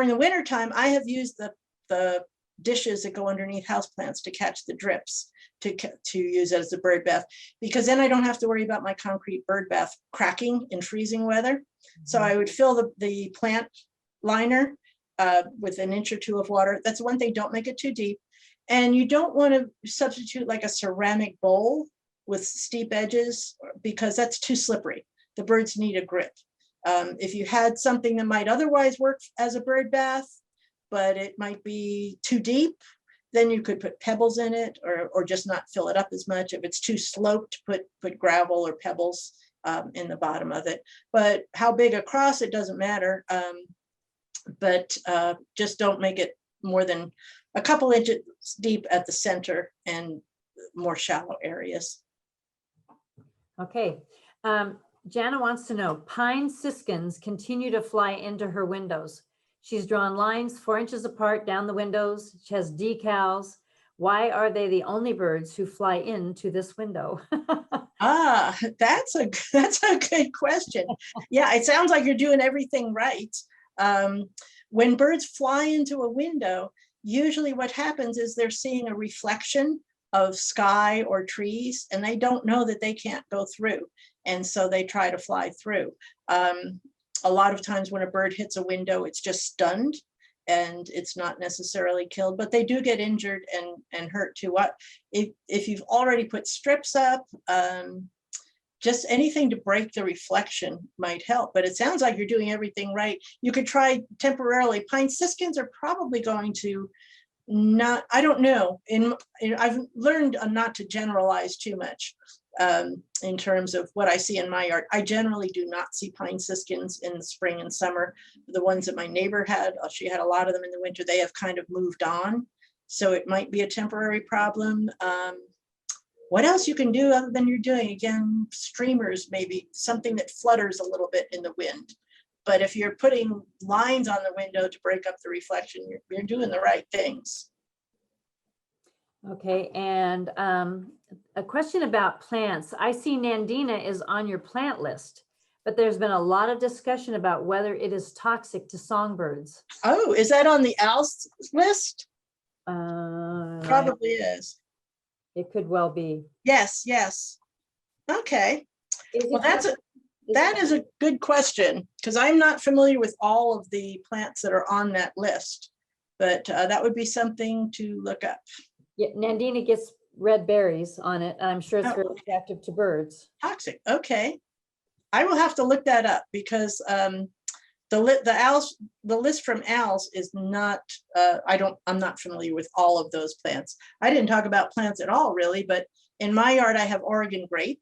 Speaker 1: the winter time, I have used the dishes that go underneath houseplants to catch the drips to use as a bird bath, because then I don't have to worry about my concrete bird bath cracking in freezing weather. So I would fill the plant liner with an inch or two of water. That's one thing, don't make it too deep. And you don't want to substitute like a ceramic bowl with steep edges, because that's too slippery. The birds need a grip. If you had something that might otherwise work as a bird bath, but it might be too deep, then you could put pebbles in it, or just not fill it up as much. If it's too sloped, put gravel or pebbles in the bottom of it. But how big across, it doesn't matter. But just don't make it more than a couple inches deep at the center and more shallow areas.
Speaker 2: Okay. Jana wants to know, pine siskins continue to fly into her windows. She's drawn lines 4 inches apart down the windows. She has decals. Why are they the only birds who fly into this window?
Speaker 1: That's a good question. Yeah, it sounds like you're doing everything right. When birds fly into a window, usually what happens is they're seeing a reflection of sky or trees, and they don't know that they can't go through. And so they try to fly through. A lot of times when a bird hits a window, it's just stunned and it's not necessarily killed, but they do get injured and hurt too. What if you've already put strips up, just anything to break the reflection might help, but it sounds like you're doing everything right. You could try temporarily. Pine siskins are probably going to not, I don't know. I've learned not to generalize too much in terms of what I see in my yard. I generally do not see pine siskins in the spring and summer. The ones that my neighbor had, she had a lot of them in the winter, they have kind of moved on. So it might be a temporary problem. What else you can do other than you're doing? Again, streamers, maybe something that flutters a little bit in the wind. But if you're putting lines on the window to break up the reflection, you're doing the right things.
Speaker 2: Okay, and a question about plants. I see Nandina is on your plant list, but there's been a lot of discussion about whether it is toxic to songbirds.
Speaker 1: Oh, is that on the owls list?
Speaker 2: Uh,
Speaker 1: Probably is.
Speaker 2: It could well be.
Speaker 1: Yes, yes. Okay. Well, that is a good question, because I'm not familiar with all of the plants that are on that list, but that would be something to look up.
Speaker 2: Yeah, Nandina gets red berries on it. I'm sure it's very attractive to birds.
Speaker 1: Toxic. Okay. I will have to look that up, because the list from owls is not, I'm not familiar with all of those plants. I didn't talk about plants at all, really, but in my yard, I have Oregon grape,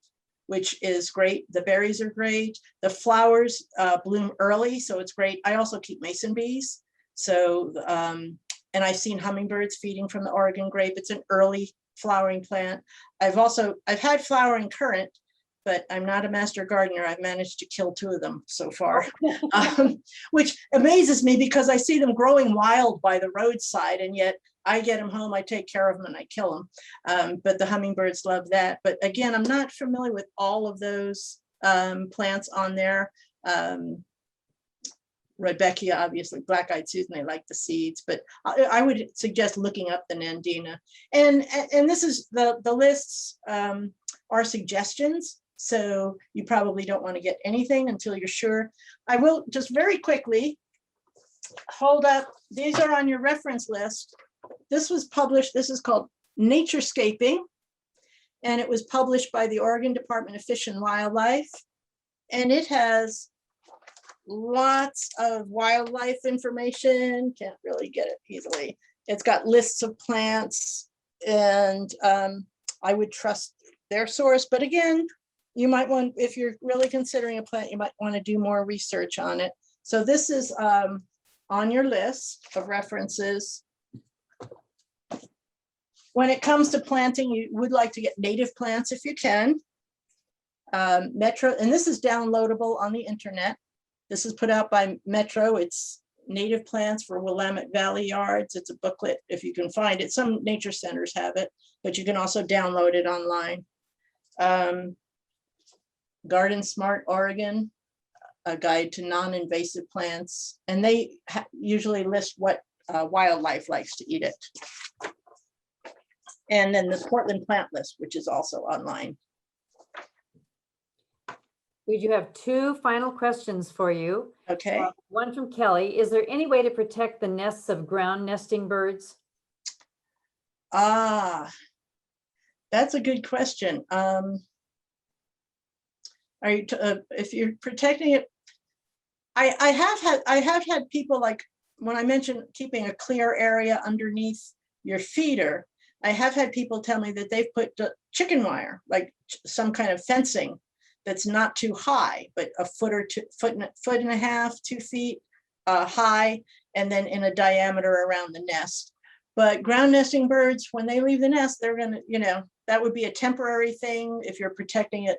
Speaker 1: which is great. The berries are great. The flowers bloom early, so it's great. I also keep mason bees. So, and I've seen hummingbirds feeding from the Oregon grape. It's an early flowering plant. I've had flowering currant, but I'm not a master gardener. I've managed to kill 2 of them so far, which amazes me, because I see them growing wild by the roadside, and yet I get them home, I take care of them, and I kill them. But the hummingbirds love that. But again, I'm not familiar with all of those plants on there. Rudbeckia, obviously, black-eyed Susan, they like the seeds, but I would suggest looking up the Nandina. And this is the lists are suggestions. So you probably don't want to get anything until you're sure. I will just very quickly hold up. These are on your reference list. This was published. This is called Naturescaping, and it was published by the Oregon Department of Fish and Wildlife. And it has lots of wildlife information. Can't really get it easily. It's got lists of plants, and I would trust their source. But again, you might want, if you're really considering a plant, you might want to do more research on it. So this is on your list of references. When it comes to planting, you would like to get native plants if you can. Metro, and this is downloadable on the internet. This is put out by Metro. It's native plants for Willamette Valley yards. It's a booklet if you can find it. Some nature centers have it, but you can also download it online. Garden Smart Oregon, a guide to non-invasive plants, and they usually list what wildlife likes to eat it. And then the Portland plant list, which is also online.
Speaker 2: We do have 2 final questions for you.
Speaker 1: Okay.
Speaker 2: One from Kelly. Is there any way to protect the nests of ground nesting birds?
Speaker 1: That's a good question. If you're protecting it, I have had people, like when I mentioned keeping a clear area underneath your feeder, I have had people tell me that they've put chicken wire, like some kind of fencing that's not too high, but a foot or 2, foot and a half, 2 feet high, and then in a diameter around the nest. But ground nesting birds, when they leave the nest, they're gonna, that would be a temporary thing if you're protecting it.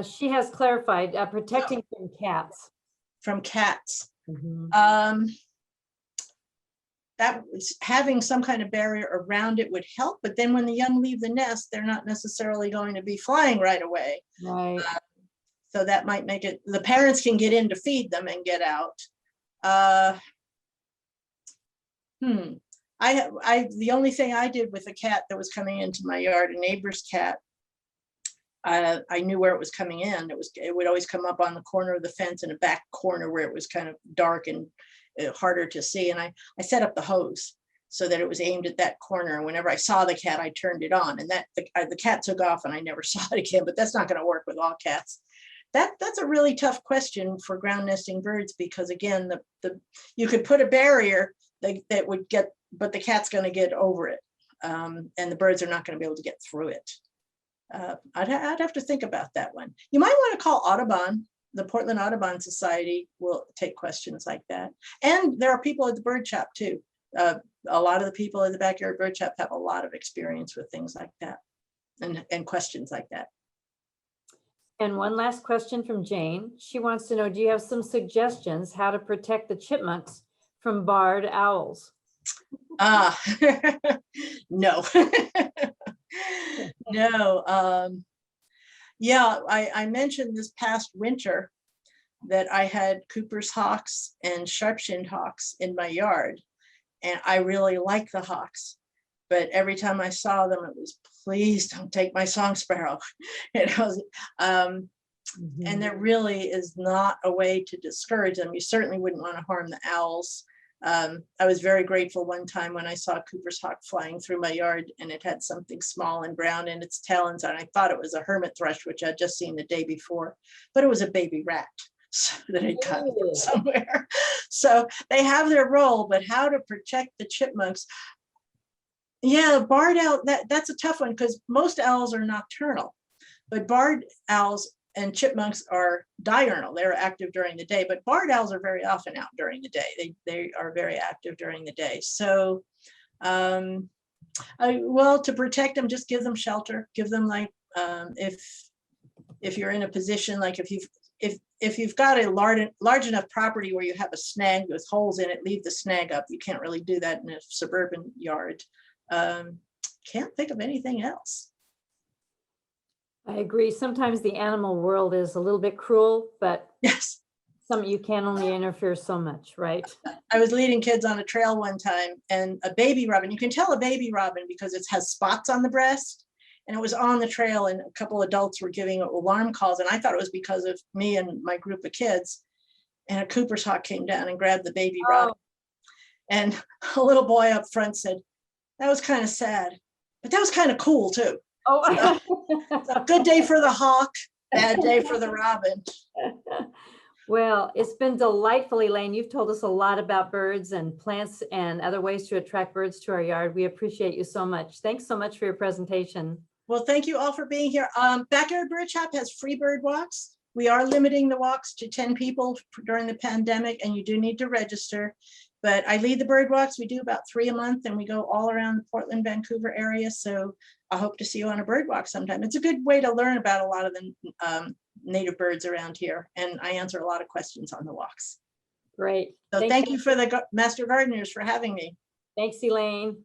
Speaker 2: She has clarified protecting from cats.
Speaker 1: From cats.
Speaker 2: Mm-hmm.
Speaker 1: That was, having some kind of barrier around it would help, but then when the young leave the nest, they're not necessarily going to be flying right away.
Speaker 2: Right.
Speaker 1: So that might make it, the parents can get in to feed them and get out. The only thing I did with a cat that was coming into my yard, a neighbor's cat, I knew where it was coming in. It would always come up on the corner of the fence in a back corner where it was kind of dark and harder to see. And I set up the hose so that it was aimed at that corner. And whenever I saw the cat, I turned it on, and the cat took off and I never saw it again. But that's not going to work with all cats. That's a really tough question for ground nesting birds, because again, you could put a barrier that would get, but the cat's going to get over it, and the birds are not going to be able to get through it. I'd have to think about that one. You might want to call Audubon. The Portland Audubon Society will take questions like that. And there are people at the bird shop too. A lot of the people at the backyard bird shop have a lot of experience with things like that and questions like that.
Speaker 2: And one last question from Jane. She wants to know, do you have some suggestions how to protect the chipmunks from barred owls?
Speaker 1: No. No. Yeah, I mentioned this past winter that I had Cooper's hawks and sharp-shinned hawks in my yard, and I really like the hawks, but every time I saw them, it was, please don't take my song sparrow. And there really is not a way to discourage them. You certainly wouldn't want to harm the owls. I was very grateful one time when I saw Cooper's hawk flying through my yard, and it had something small and brown in its talons, and I thought it was a hermit thrush, which I'd just seen the day before, but it was a baby rat that had got from somewhere. So they have their role, but how to protect the chipmunks? Yeah, barred owl, that's a tough one, because most owls are nocturnal, but barred owls and chipmunks are diurnal. They're active during the day, but barred owls are very often out during the day. They are very active during the day. So, well, to protect them, just give them shelter. Give them, like, if you're in a position, like if you've got a large enough property where you have a snag with holes in it, leave the snag up. You can't really do that in a suburban yard. Can't think of anything else.
Speaker 2: I agree. Sometimes the animal world is a little bit cruel, but
Speaker 1: yes,
Speaker 2: you can only interfere so much, right?
Speaker 1: I was leading kids on a trail one time, and a baby robin, you can tell a baby robin because it has spots on the breast, and it was on the trail, and a couple adults were giving alarm calls, and I thought it was because of me and my group of kids, and a Cooper's hawk came down and grabbed the baby robin. And a little boy up front said, that was kind of sad, but that was kind of cool too. Oh, so good day for the hawk, bad day for the robin.
Speaker 2: Well, it's been delightful, Elaine. You've told us a lot about birds and plants and other ways to attract birds to our yard. We appreciate you so much. Thanks so much for your presentation.
Speaker 1: Well, thank you all for being here. Backyard Bird Shop has free bird walks. We are limiting the walks to 10 people during the pandemic, and you do need to register. But I lead the bird walks. We do about 3 a month, and we go all around the Portland, Vancouver area. So I hope to see you on a bird walk sometime. It's a good way to learn about a lot of the native birds around here, and I answer a lot of questions on the walks.
Speaker 2: Great.
Speaker 1: So thank you for the Master Gardeners for having me.
Speaker 2: Thanks, Elaine.